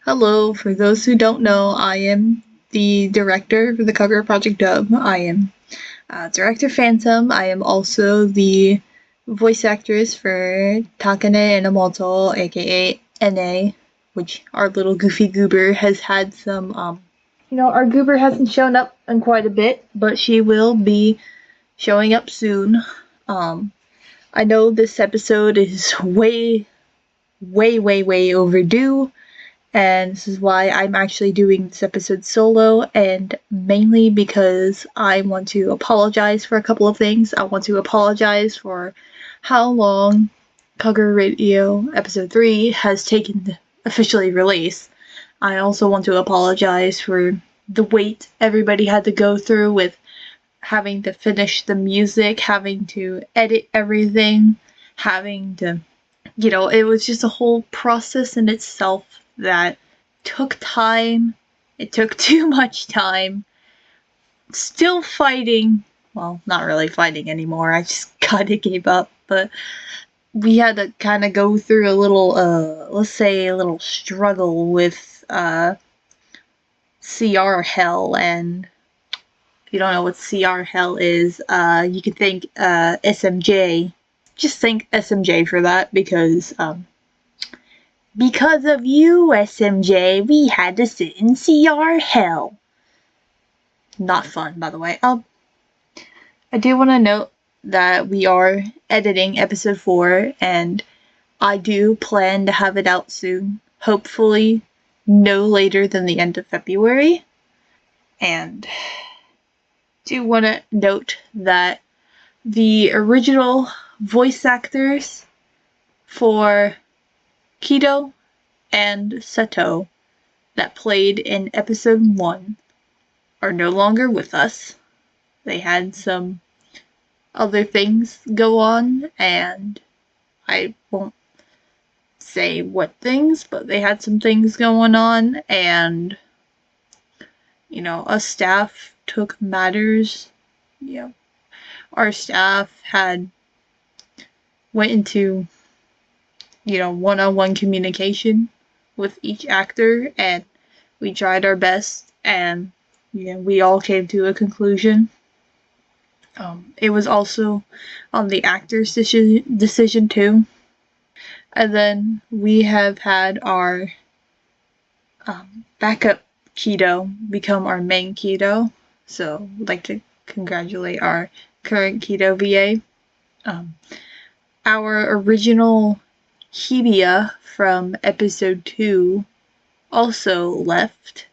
Hello, for those who don't know, I am the director for the Kagerou Project Dub. I am Director Phantom. I am also the voice actress for Takane Enomoto, aka NA, which our little goofy goober has had some, our goober hasn't shown up in quite a bit, but she will be showing up soon. I know this episode is way overdue. And this is why I'm actually doing this episode solo, and mainly because I want to apologize for a couple of things. I want to apologize for how long Kagerou Radio Episode 3 has taken to officially release. I also want to apologize for the wait everybody had to go through with having to finish the music, having to edit everything, having to, it was just a whole process in itself that took time. It took too much time. Still fighting. Well, not really fighting anymore. I just kinda gave up. But we had to kind of go through a little, let's say, a little struggle with CR Hell. And if you don't know what CR Hell is, you can think SMJ. Just think SMJ for that because of you, SMJ, we had to sit in CR hell. Not fun, by the way. I do want to note that we are editing episode 4, and I do plan to have it out soon. Hopefully, no later than the end of February. And do want to note that the original voice actors for Kido and Seto that played in episode 1 are no longer with us. They had some other things go on, and I won't say what things, but they had some things going on, and us staff took matters. Our staff went into one-on-one communication with each actor, and we tried our best, and we all came to a conclusion. It was also on the actor's decision too. And then we have had our backup Kido become our main Kido. So I'd like to congratulate our current Kido VA. Our original Hibiya from episode 2 also left,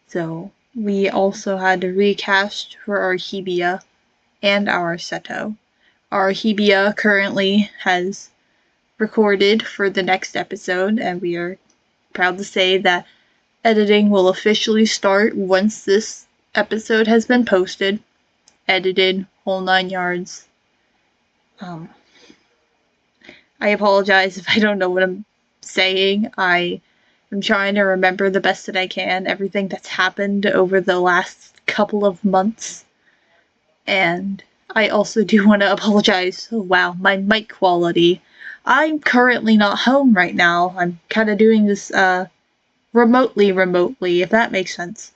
so we also had to recast for our Hibiya and our Seto. Our Hibiya currently has recorded for the next episode, and we are proud to say that editing will officially start once this episode has been posted, edited, whole 9 yards. I apologize if I don't know what I'm saying. I am trying to remember the best that I can everything that's happened over the last couple of months. And I also do want to apologize. Wow, my mic quality. I'm currently not home right now. I'm kind of doing this remotely, if that makes sense.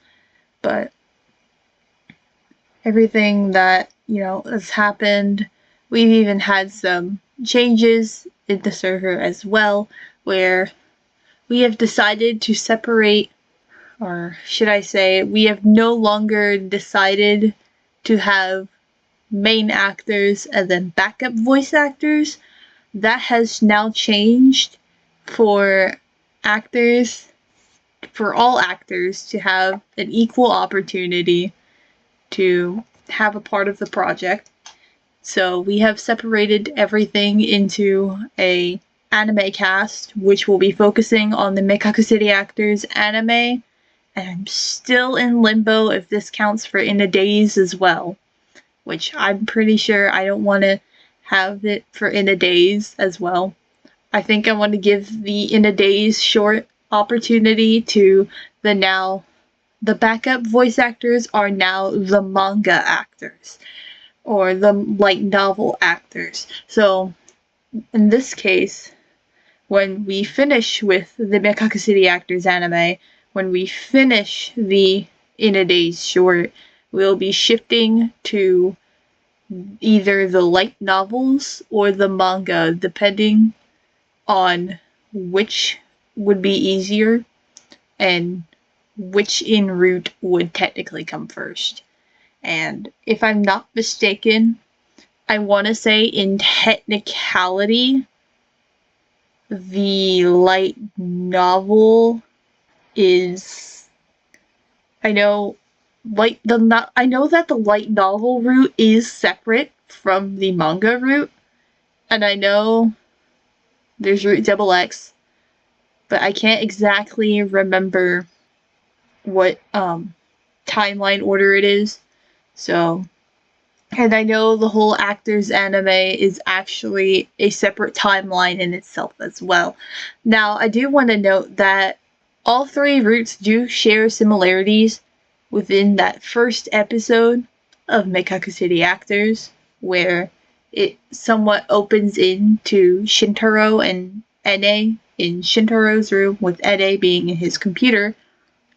But everything that, has happened, we've even had some changes in the server as well, where we have decided to separate, or should I say, we have no longer decided to have main actors and then backup voice actors. That has now changed for all actors to have an equal opportunity to have a part of the project. So we have separated everything into a anime cast, which will be focusing on the Mekaku City Actors anime, and I'm still in limbo if this counts for In a Days as well, which I'm pretty sure I don't want to have it for In a Days as well. I think I want to give the In a Days short opportunity to the backup voice actors are now the manga actors, or the light novel actors. So in this case, when we finish with the Mekaku City Actors anime, when we finish the In a Days short, we'll be shifting to either the light novels or the manga, depending on which would be easier and which en route would technically come first. And if I'm not mistaken, I want to say in technicality, the light novel is, I know that the light novel route is separate from the manga route, and I know there's Route XX, but I can't exactly remember what timeline order it is. So, and I know the whole Actors anime is actually a separate timeline in itself as well. Now, I do want to note that all three routes do share similarities within that first episode of Mekaku City Actors, where it somewhat opens into Shintaro and Ene in Shintaro's room, with Ene being in his computer,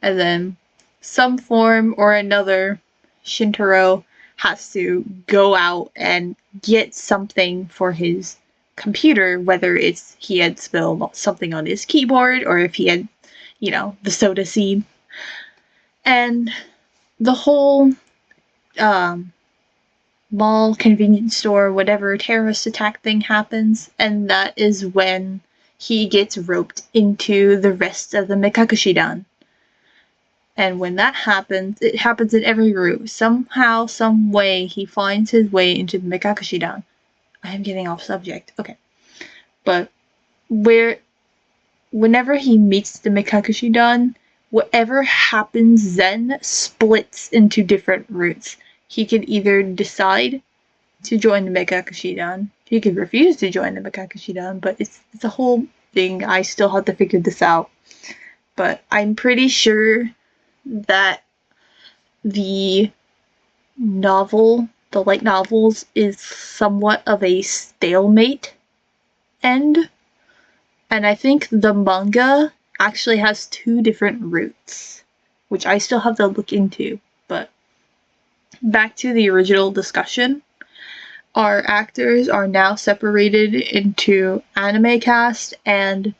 and then some form or another, Shintaro has to go out and get something for his computer, whether it's he had spilled something on his keyboard or if he had, the soda seed. And the whole mall, convenience store, whatever terrorist attack thing happens, and that is when he gets roped into the rest of the Mekakushidan. And when that happens, it happens in every route. Somehow, some way, he finds his way into the Mekakushidan. I am getting off subject. Okay. But whenever he meets the Mekakushidan, whatever happens then splits into different routes. He could either decide to join the Mekakushidan. He could refuse to join the Mekakushidan, but it's a whole thing. I still have to figure this out. But I'm pretty sure that the light novels, is somewhat of a stalemate end. And I think the manga actually has 2 different routes, which I still have to look into. But back to the original discussion, our actors are now separated into anime cast and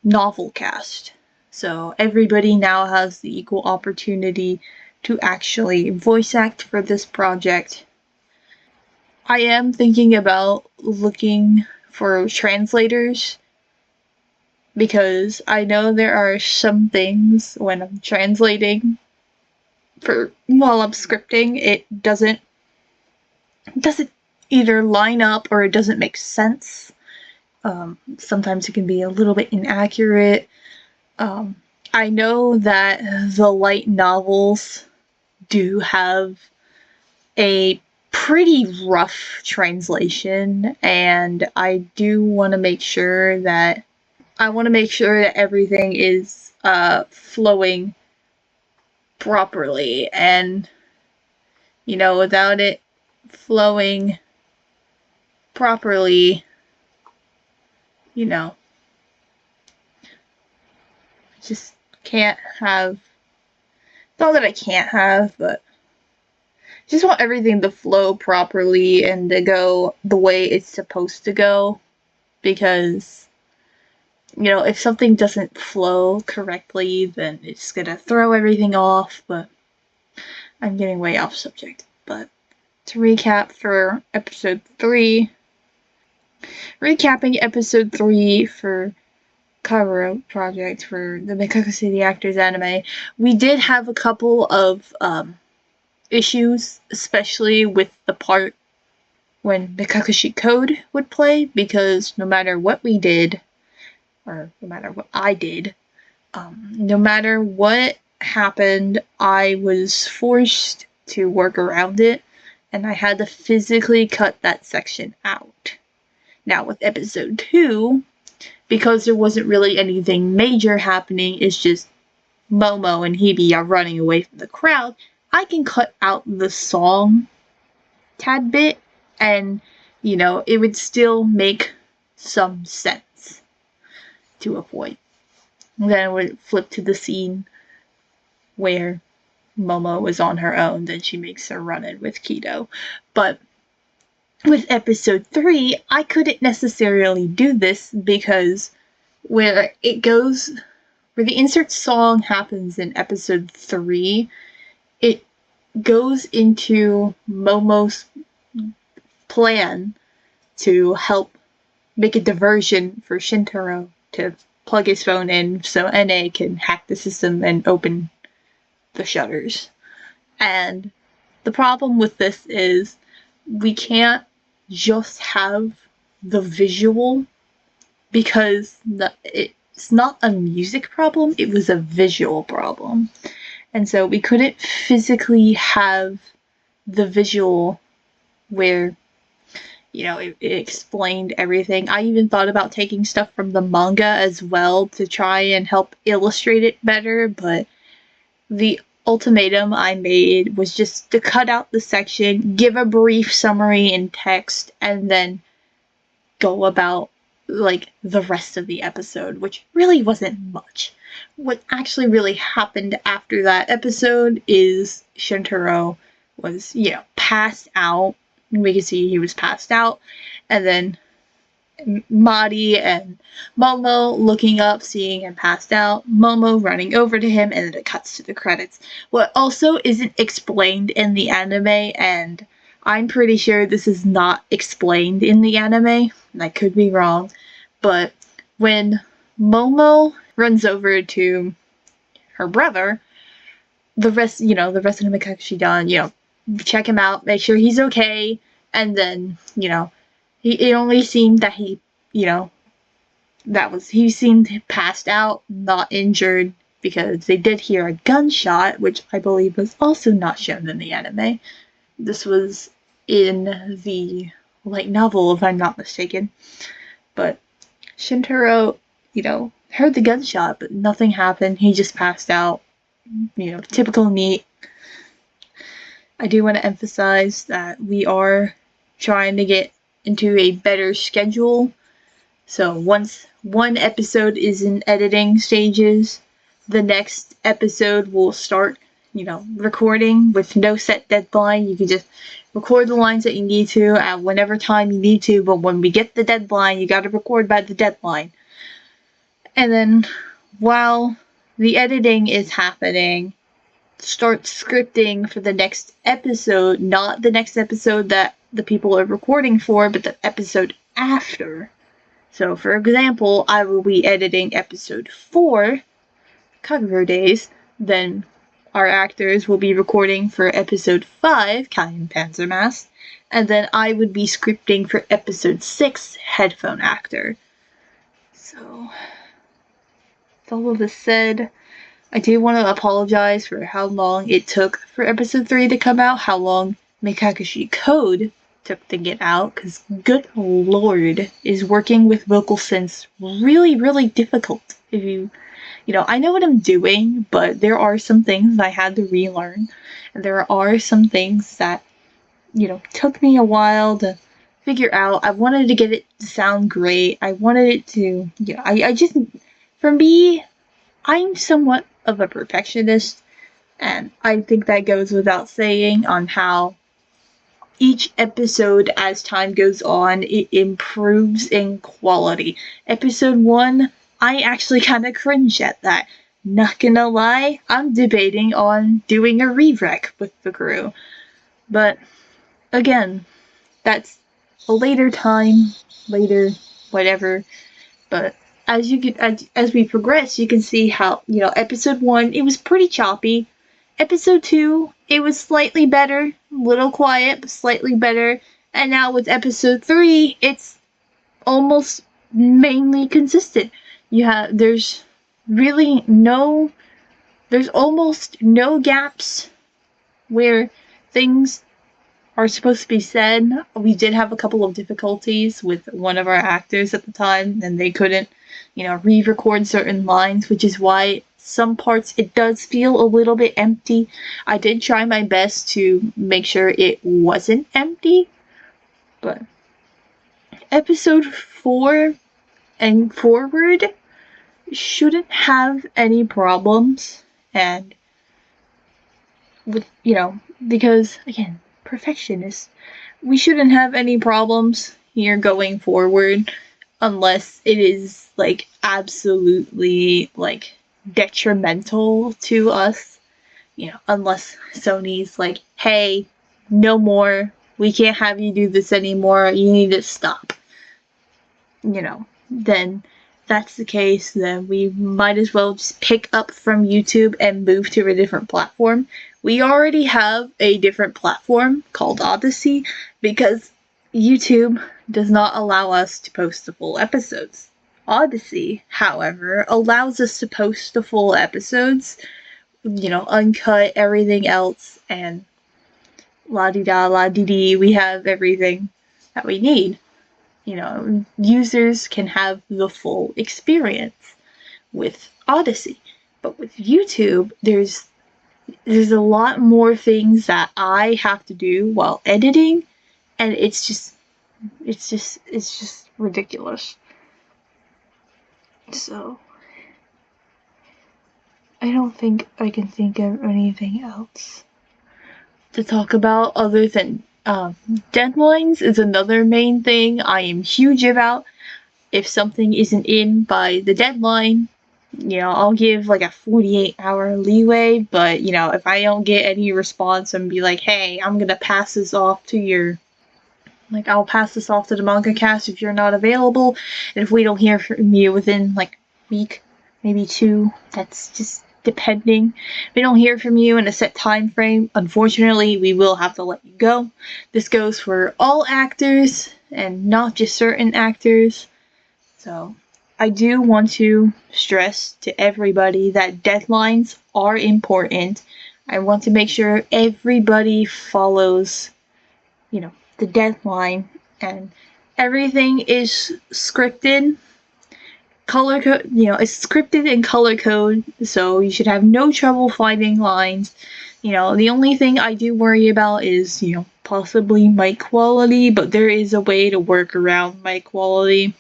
novel cast. So everybody now has the equal opportunity to actually voice act for this project. I am thinking about looking for translators, because I know there are some things when I'm translating while I'm scripting, it doesn't either line up or it doesn't make sense. Sometimes it can be a little bit inaccurate. I know that the light novels do have a pretty rough translation, and I do want to make sure that everything is flowing properly, and without it flowing properly, just can't have, not that I can't have, but just want everything to flow properly and to go the way it's supposed to go, because if something doesn't flow correctly, then it's gonna throw everything off. But I'm getting way off subject. But to recap for episode 3, recapping episode 3 for Kagerou project for the Mekaku City Actors anime, we did have a couple of issues, especially with the part when Mekakushi Code would play, because no matter what we did, or no matter what I did, no matter what happened, I was forced to work around it, and I had to physically cut that section out. Now with episode 2, because there wasn't really anything major happening, it's just Momo and Hebe are running away from the crowd, I can cut out the song tad bit, and it would still make some sense. to a point. And then it would flip to the scene where Momo was on her own, then she makes her run in with Kido. But with episode 3, I couldn't necessarily do this because where the insert song happens in episode 3, it goes into Momo's plan to help make a diversion for Shintaro to plug his phone in so NA can hack the system and open the shutters. And the problem with this is we can't just have the visual because it's not a music problem, it was a visual problem. And so we couldn't physically have the visual where, it explained everything. I even thought about taking stuff from the manga as well to try and help illustrate it better, but the ultimatum I made was just to cut out the section, give a brief summary in text, and then go about the rest of the episode, which really wasn't much. What actually really happened after that episode is Shintaro was, passed out. We can see he was passed out, and then Mari and Momo looking up, seeing him passed out, Momo running over to him, and then it cuts to the credits. What also isn't explained in the anime, and I'm pretty sure this is not explained in the anime, and I could be wrong, but when Momo runs over to her brother, the rest of the Mikakushidan, check him out, make sure he's okay, and then, it only seemed that he seemed passed out, not injured, because they did hear a gunshot, which I believe was also not shown in the anime. This was in the light novel, if I'm not mistaken. But Shintaro, heard the gunshot, but nothing happened. He just passed out. Typical NEET. I do want to emphasize that we are trying to get into a better schedule. So once one episode is in editing stages, the next episode will start, recording with no set deadline. You can just record the lines that you need to at whenever time you need to, but when we get the deadline, you gotta record by the deadline. And then while the editing is happening, start scripting for the next episode, not the next episode that the people are recording for, but the episode after. So, for example, I will be editing episode 4, Kagerou Days, then our actors will be recording for episode 5, Kaien Panzermass, and then I would be scripting for episode 6, Headphone Actor. So, with all of this said, I do want to apologize for how long it took for episode 3 to come out, how long Mikakushi Code took to get out, because good lord, is working with vocal synths really, really difficult. If I know what I'm doing, but there are some things I had to relearn, and there are some things that, took me a while to figure out. I wanted to get it to sound great. I wanted it to, for me, I'm somewhat of a perfectionist, and I think that goes without saying on how each episode, as time goes on, it improves in quality. Episode 1, I actually kind of cringe at that. Not gonna lie, I'm debating on doing a re-rec with the crew. But, again, that's a later time, whatever. But as we progress, you can see how, episode 1, it was pretty choppy. Episode 2, it was slightly better, little quiet, but slightly better. And now with episode 3, it's almost mainly consistent. There's almost no gaps where things are supposed to be said. We did have a couple of difficulties with one of our actors at the time, and they couldn't, re-record certain lines, which is why some parts it does feel a little bit empty. I did try my best to make sure it wasn't empty, but episode 4 and forward, shouldn't have any problems, and with, because again, perfectionist, we shouldn't have any problems here going forward unless it is like absolutely like detrimental to us, unless Sony's like, hey, no more, we can't have you do this anymore, you need to stop, then that's the case, then we might as well just pick up from YouTube and move to a different platform. We already have a different platform called Odyssey because YouTube does not allow us to post the full episodes. Odyssey, however, allows us to post the full episodes, uncut everything else, and la-di-da, la-di-di, we have everything that we need. Users can have the full experience with Odyssey. But with YouTube, there's a lot more things that I have to do while editing, and it's just ridiculous. So I don't think I can think of anything else to talk about other than deadlines is another main thing I am huge about. If something isn't in by the deadline, I'll give like a 48-hour leeway, but if I don't get any response and be like, hey, I'm gonna pass this off to I'll pass this off to the manga cast if you're not available, and if we don't hear from you within like a week, maybe 2, that's just depending. If we don't hear from you in a set time frame, unfortunately, we will have to let you go. This goes for all actors and not just certain actors. So I do want to stress to everybody that deadlines are important. I want to make sure everybody follows, the deadline, and everything is scripted. Color code, it's scripted in color code, so you should have no trouble finding lines. The only thing I do worry about is, possibly mic quality, but there is a way to work around mic quality.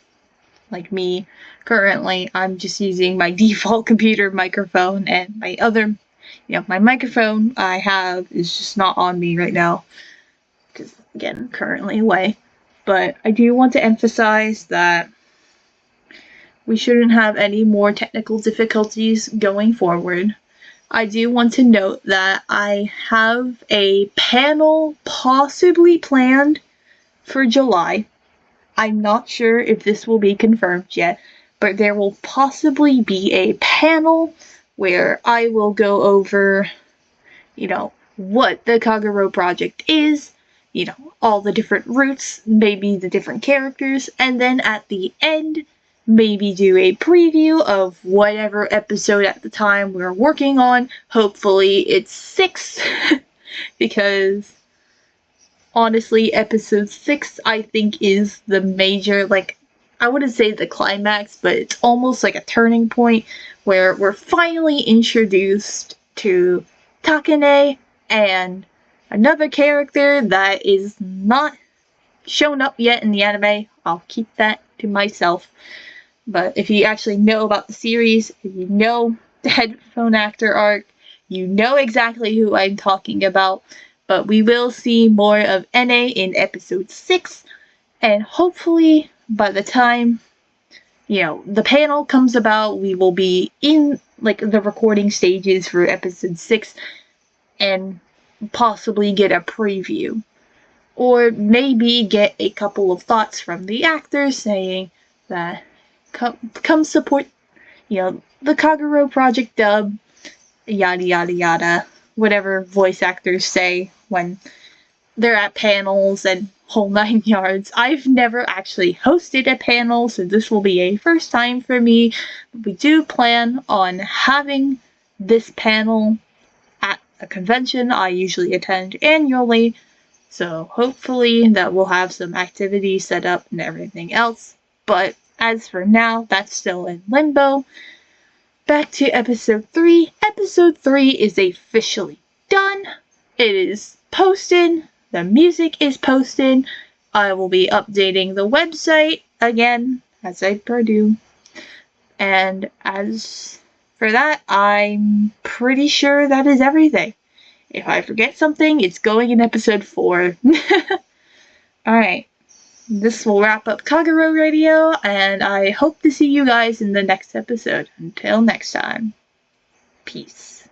Like me, currently, I'm just using my default computer microphone, and my other, my microphone I have is just not on me right now, because, again, currently away. But I do want to emphasize that we shouldn't have any more technical difficulties going forward. I do want to note that I have a panel possibly planned for July. I'm not sure if this will be confirmed yet, but there will possibly be a panel where I will go over, what the Kagerou project is, all the different routes, maybe the different characters, and then at the end, maybe do a preview of whatever episode at the time we're working on. Hopefully it's 6, because honestly, episode 6, I think, is the major, I wouldn't say the climax, but it's almost like a turning point where we're finally introduced to Takane and another character that is not shown up yet in the anime. I'll keep that to myself. But if you actually know about the series, if you know the headphone actor arc, you know exactly who I'm talking about. But we will see more of NA in episode 6, and hopefully by the time, the panel comes about, we will be in, the recording stages for episode 6, and possibly get a preview. Or maybe get a couple of thoughts from the actors saying that, come support, the Kagerou Project dub, yada yada yada, whatever voice actors say when they're at panels and whole 9 yards. I've never actually hosted a panel, so this will be a first time for me. We do plan on having this panel at a convention I usually attend annually, so hopefully that will have some activities set up and everything else. But as for now, that's still in limbo. Back to episode 3. Episode 3 is officially done. It is posted. The music is posted. I will be updating the website again, as I do. And as for that, I'm pretty sure that is everything. If I forget something, it's going in episode 4. Alright, this will wrap up Kagerou Radio, and I hope to see you guys in the next episode. Until next time, peace.